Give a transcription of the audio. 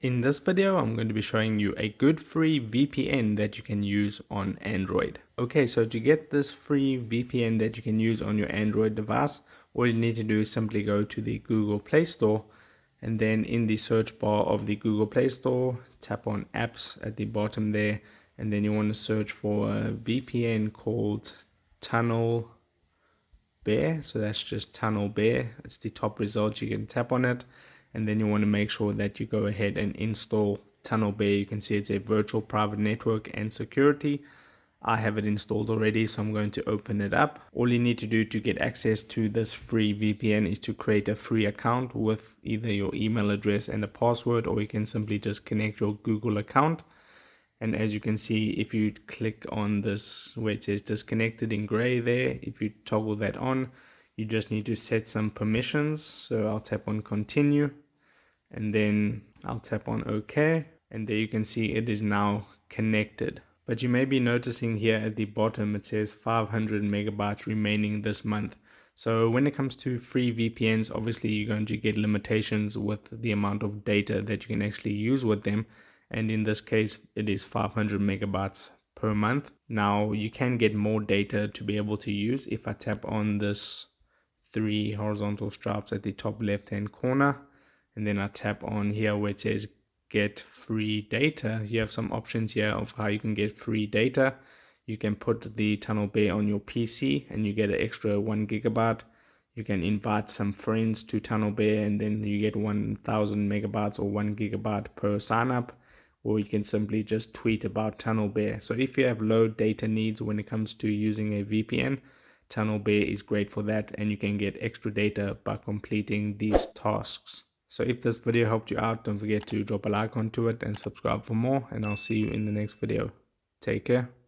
In this video, I'm going to be showing you a good free VPN that you can use on Android. Okay, so to get this free VPN that you can use on your Android device, all you need to do is simply go to the Google Play Store, and then in the search bar of the Google Play Store, tap on apps at the bottom there, and then you want to search for a VPN called Tunnel Bear. So that's just Tunnel Bear. It's the top result. You can tap on it, and then you want to make sure that you go ahead and install Tunnel Bear. You can see it's a virtual private network and security. I have it installed already, so I'm going to open it up. All you need to do to get access to this free VPN is to create a free account with either your email address and a password, or you can simply just connect your Google account. And as you can see, if you click on this where it says disconnected in gray there, if you toggle that on, you just need to set some permissions. So I'll tap on continue, and then I'll tap on OK. And there you can see it is now connected. But you may be noticing here at the bottom, it says 500 megabytes remaining this month. So when it comes to free VPNs, obviously you're going to get limitations with the amount of data that you can actually use with them. And in this case, it is 500 megabytes per month. Now you can get more data to be able to use. If I tap on this 3 horizontal stripes at the top left hand corner, and then I tap on here where it says get free data, you have some options here of how you can get free data. You can put the Tunnel Bear on your PC and you get an extra 1 gigabyte. You can invite some friends to Tunnel Bear and then you get 1000 megabytes or 1 gigabyte per sign up. Or you can simply just tweet about Tunnel Bear. So if you have low data needs when it comes to using a VPN, Tunnel Bear is great for that, and you can get extra data by completing these tasks. So if this video helped you out, don't forget to drop a like onto it and subscribe for more, and I'll see you in the next video. Take care.